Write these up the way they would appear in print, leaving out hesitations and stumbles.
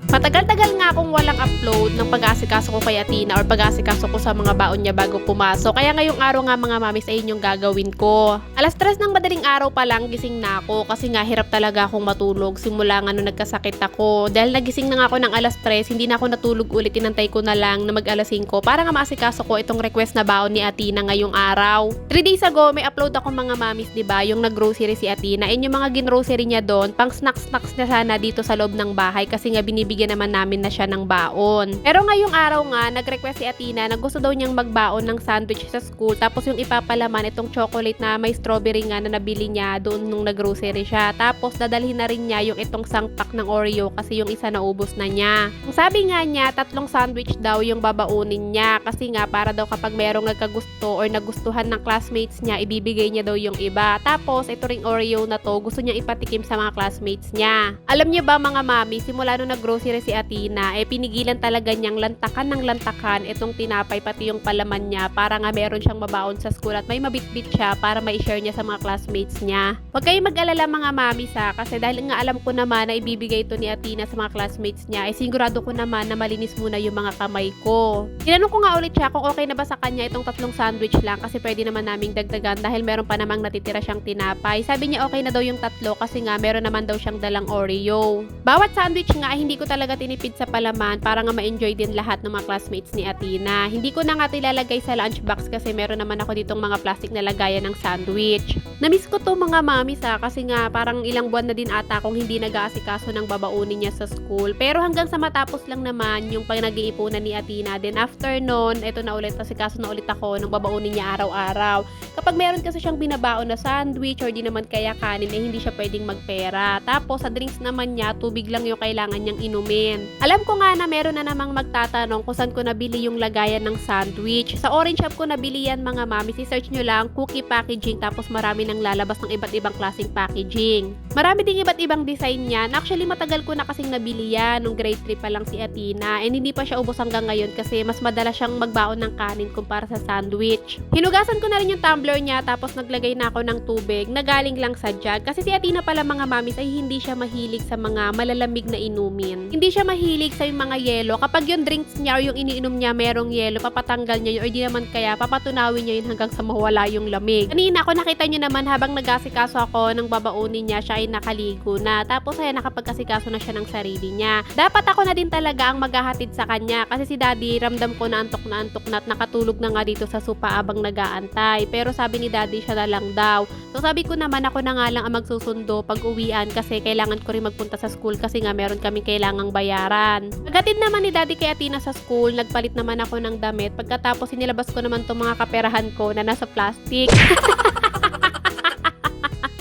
Matagal-tagal nga akong walang upload ng pag-aasikaso ko kay Athena or pag-aasikaso ko sa mga baon niya bago pumasok. Kaya ngayong araw nga mga mamis ay yung gagawin ko. Alas 3 ng madaling araw pa lang gising na ako kasi nga hirap talaga akong matulog simula nga nung nagkasakit ako. Dahil nagising na nga ako ng alas 3, hindi na ako natulog ulit, inantay ko na lang na mag alas 5 para nga maasikaso ko itong request na baon ni Athena ngayong araw. 3 days ago may upload ako mga mamis, 'di ba? Yung nag-grocery si Athena. And yung mga gin-grocery niya doon, pang snacks na sana dito sa loob ng bahay kasi nga binibigyan naman namin na siya ng baon. Pero ngayong araw nga, nag-request si Athena na gusto daw niyang magbaon ng sandwich sa school, tapos yung ipapalaman itong chocolate na may strawberry nga na nabili niya doon nung nag-grocery siya. Tapos dadalhin na rin niya yung itong sangpak ng Oreo kasi yung isa naubos na niya. Ang sabi nga niya, 3 sandwich daw yung babaunin niya kasi nga para daw kapag merong nagkagusto or nagustuhan ng classmates niya, ibibigay niya daw yung iba. Tapos ito ring Oreo na to, gusto niya ipatikim sa mga classmates niya. Alam niyo ba mga mami, simula nung nag-grocery si Athena, pinigilan talaga niyang lantakan ng lantakan itong tinapay pati yung palaman niya para nga meron siyang mabaon sa school at may mabitbit siya para ma-share niya sa mga classmates niya. Huwag kayong mag-alala mga mami kasi dahil nga alam ko naman na ibibigay ito ni Athena sa mga classmates niya, sigurado ko naman na malinis muna yung mga kamay ko. Tinanong ko nga ulit siya kung okay na ba sa kanya itong 3 sandwich lang kasi pwede naman naming dagdagan dahil meron pa namang natitira siyang tinapay. Sabi niya okay na daw yung 3 kasi nga meron naman daw siyang dalang Oreo. Bawat sandwich nga hindi ko talaga tinipid sa palaman para nga ma-enjoy din lahat ng mga classmates ni Athena. Hindi ko na nga ilalagay sa lunchbox kasi meron naman ako ditong mga plastic na lagayan ng sandwich. Namiss ko to mga mamis kasi nga parang ilang buwan na din ata akong hindi nag-aasikaso ng babaunin niya sa school. Pero hanggang sa matapos lang naman yung pag-nag-iipunan ni Athena. Then after nun, eto na ulit, asikaso na ulit ako ng babaunin niya araw-araw. Kapag meron kasi siyang binabaon na sandwich or di naman kaya kanin, hindi siya pwedeng magpera. Tapos sa drinks naman niya, tubig lang yung kailangan niyang inumin. Alam ko nga na meron na namang magtatanong kung saan ko nabili yung lagayan ng sandwich. Sa Orange Shop ko nabili yan mga mami. Si-search nyo lang, cookie packaging, tapos marami nang lalabas ng iba't ibang klaseng packaging. Marami ding iba't ibang design yan. Actually, matagal ko na kasing nabili yan nung grade 3 pa lang si Athena. And hindi pa siya ubos hanggang ngayon kasi mas madalas siyang magbaon ng kanin kumpara sa sandwich. Hinugasan ko na rin yung tumbler niya tapos naglagay na ako ng tubig na galing lang sa jug. Kasi si Athena pala mga mamis ay hindi siya mahilig sa mga malalamig na inumin. Hindi siya mahilig sa yung mga yelo. Kapag yung drinks niya o yung iniinom niya merong yelo, papatanggal niya yun or di naman kaya papatunawin niya yun hanggang sa mawala yung lamig. Kanina ako nakita niyo naman habang nag-asikaso ako ng babaunin niya, siya ay nakaligo na. Tapos ay nakapag-asikaso na siya ng sarili niya. Dapat ako na din talaga ang maghahatid sa kanya kasi si daddy ramdam ko na antok na at nakatulog na nga dito sa sopa abang nag-aantay. Pero sabi ni daddy siya na lang daw. So sabi ko naman ako na nga lang ang magsusundo pag uwian kasi kailangan ko rin magpunta sa school kasi nga meron kaming kailangang bayaran. Paghatid naman ni daddy kay Athena sa school, nagpalit naman ako ng damit. Pagkatapos inilabas ko naman itong mga kaperahan ko na nasa plastic.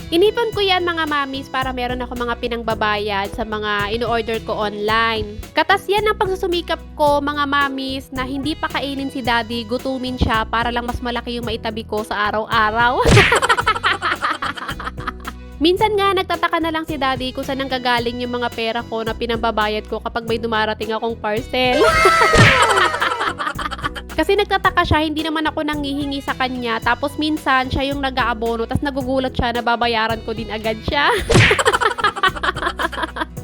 Inipon ko yan mga mamis para meron ako mga pinangbabayad sa mga in-order ko online. Katas yan ang pagsusumikap ko mga mamis na hindi pa kainin si daddy, gutumin siya para lang mas malaki yung maitabi ko sa araw-araw. Minsan nga nagtataka na lang si daddy kung saan nanggagaling yung mga pera ko na pinambabayad ko kapag may dumarating akong parcel. Kasi nagtataka siya, hindi naman ako nanghihingi sa kanya. Tapos minsan siya yung nag-aabono, tapos nagugulat siya na babayaran ko din agad siya.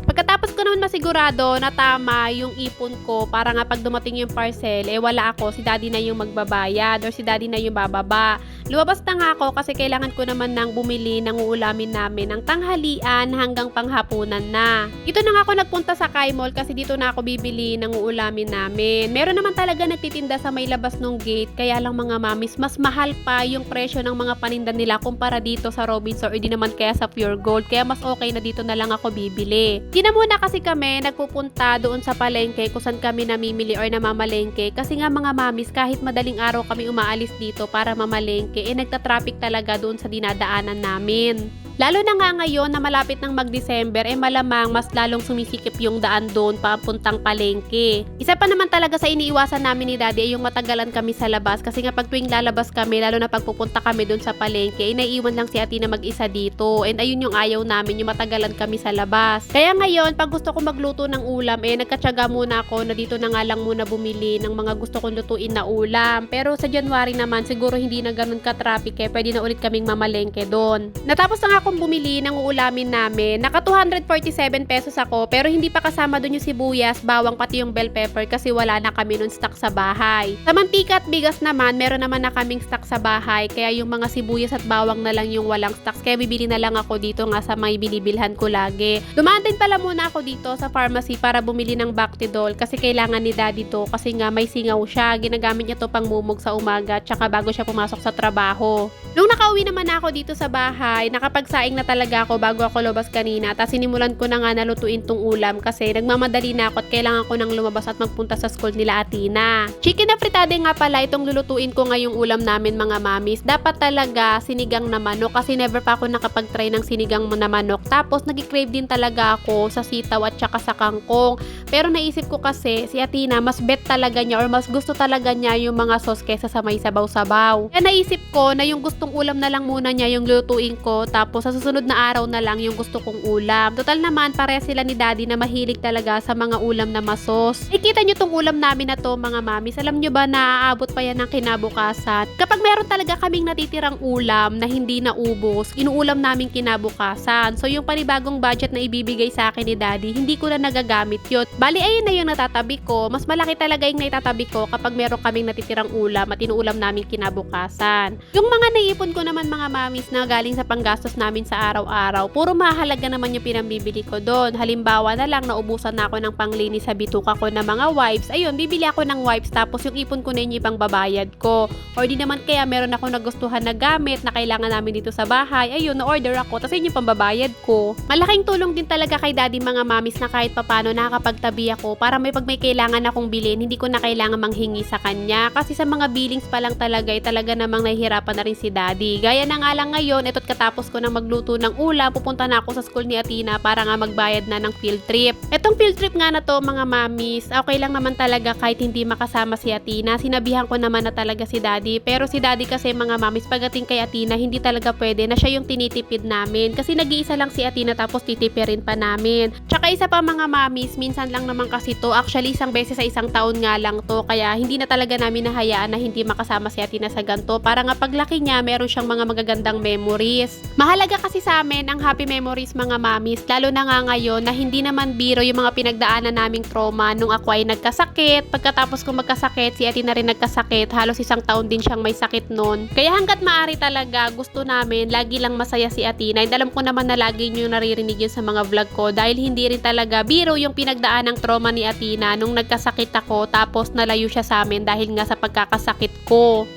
Pagkatapos ko naman masigurado na tama yung ipon ko para nga pag dumating yung parcel, wala ako, si daddy na yung magbabayad or si daddy na yung bababa. Lumabas na nga ako kasi kailangan ko naman nang bumili ng uulamin namin ng tanghalian hanggang panghapunan na. Dito na nga ako nagpunta sa Kai Mall kasi dito na ako bibili ng uulamin namin. Meron naman talaga nagtitinda sa may labas ng gate, kaya lang mga mamis, mas mahal pa yung presyo ng mga paninda nila kumpara dito sa Robinson or di naman kaya sa Pure Gold. Kaya mas okay na dito na lang ako bibili. Di na muna kasi kami nagpupunta doon sa palengke kung saan kami namimili or namamalengke kasi nga mga mamis, kahit madaling araw kami umaalis dito para mamalengke, nagta-traffic talaga doon sa dinadaanan namin. Lalo na nga ngayon na malapit ng mag-December, malamang mas lalong sumisikip yung daan doon papuntang palengke. Isa pa naman talaga sa iniiwasan namin ni daddy ay yung matagalan kami sa labas kasi nga pag tuwing lalabas kami, lalo na pag pupunta kami doon sa palengke, naiiwan lang si Athena mag-isa dito. And ayun yung ayaw namin, yung matagalan kami sa labas. Kaya ngayon, pag gusto ko magluto ng ulam, nagkatsaga muna ako na dito na nga lang muna bumili ng mga gusto kong lutuin na ulam. Pero sa January naman, siguro hindi na ganun ka-traffic pwede na ulit kaming mamalengke doon. Natapos na nga akong bumili ng uulamin namin. Naka 247 pesos ako pero hindi pa kasama dun yung sibuyas, bawang pati yung bell pepper kasi wala na kami nun stock sa bahay. Sa mantika at bigas naman, meron naman na kaming stock sa bahay kaya yung mga sibuyas at bawang na lang yung walang stocks kaya bibili na lang ako dito nga sa may binibilhan ko lagi. Dumaan din pala muna ako dito sa pharmacy para bumili ng Bactidol kasi kailangan ni daddy to kasi nga may singaw siya. Ginagamit niya to pang mumog sa umaga tsaka bago siya pumasok sa trabaho. Nung nakauwi naman ako dito sa bahay, nakapagsaing na talaga ako bago ako lumabas kanina. Tapos sinimulan ko na nga nalutuin tong ulam kasi nagmamadali na ako at kailangan ko nang lumabas at magpunta sa school nila Atina. Chicken na fritade nga pala itong lulutuin ko ngayong ulam namin mga mamis. Dapat talaga sinigang na manok kasi never pa ako nakapag-try ng sinigang na manok. Tapos nag-crave din talaga ako sa sitaw at saka sa kangkong. Pero naisip ko kasi si Atina mas bet talaga niya or mas gusto talaga niya yung mga sauce kesa sa may sabaw-sabaw. Kaya naisip ko na yung gustong ulam na lang muna niya yung lutuin ko tapos sa susunod na araw na lang yung gusto kong ulam. Total naman pareha sila ni daddy na mahilig talaga sa mga ulam na masos. Ikita nyo tong ulam namin na to mga mamis. Alam nyo ba na aabot pa yan ng kinabukasan? Kapag meron talaga kaming natitirang ulam na hindi naubos, inuulam namin kinabukasan. So yung panibagong budget na ibibigay sa akin ni daddy, hindi ko na nagagamit yun. Bali ayun na yung natatabi ko. Mas malaki talaga yung naitatabi ko kapag meron kaming natitirang ulam at inuulam namin kinabukasan. Yung mga naipon ko naman mga mamis na galing sa panggastos namin sa araw-araw, puro mahalaga naman yung pinambibili ko doon. Halimbawa na lang naubusan na ako ng panglinis sa bituka ko na mga wipes. Ayun, bibili ako ng wipes tapos yung ipon ko na yung ibang babayad ko. Or di naman kaya meron ako nagustuhan na gamit na kailangan namin dito sa bahay. Ayun, na-order ako tapos yun yung pambabayad ko. Malaking tulong din talaga kay daddy mga mamis na kahit papano nakakapagtabi ako para pag may kailangan akong bilhin, hindi ko na kailangan manghingi sa kanya. Kasi sa mga billings pa lang talaga, talaga namang nahihirapan na rin si daddy. Gaya na nga lang ngayon, ito't katapos ko na magluto ng ulam, pupunta na ako sa school ni Atina para nga magbayad na ng field trip. Etong field trip nga na to mga mamis, okay lang naman talaga kahit hindi makasama si Atina. Sinabihan ko naman na talaga si daddy. Pero si daddy kasi mga mamis, pagdating kay Atina, hindi talaga pwede na siya yung tinitipid namin. Kasi nag-iisa lang si Atina tapos titipirin pa namin. Tsaka isa pa mga mamis, minsan lang naman kasi to. Actually, isang beses sa isang taon nga lang to. Kaya hindi na talaga namin nahayaan na hindi makasama si Atina sa ganto. Para nga paglaki niya, meron siyang mga magagandang memories. Mahalaga kasi sa amin ang happy memories mga mamis. Lalo na nga ngayon na hindi naman biro yung mga pinagdaanan naming trauma nung ako ay nagkasakit. Pagkatapos kong magkasakit, si Atina rin nagkasakit. Halos isang taon din siyang may sakit noon. Kaya hanggat maaari talaga, gusto namin lagi lang masaya si Atina. And alam ko naman na lagi nyo naririnig yun sa mga vlog ko dahil hindi rin talaga biro yung pinagdaan ng trauma ni Atina nung nagkasakit ako tapos nalayo siya sa amin dahil nga sa pagkakasakit ko.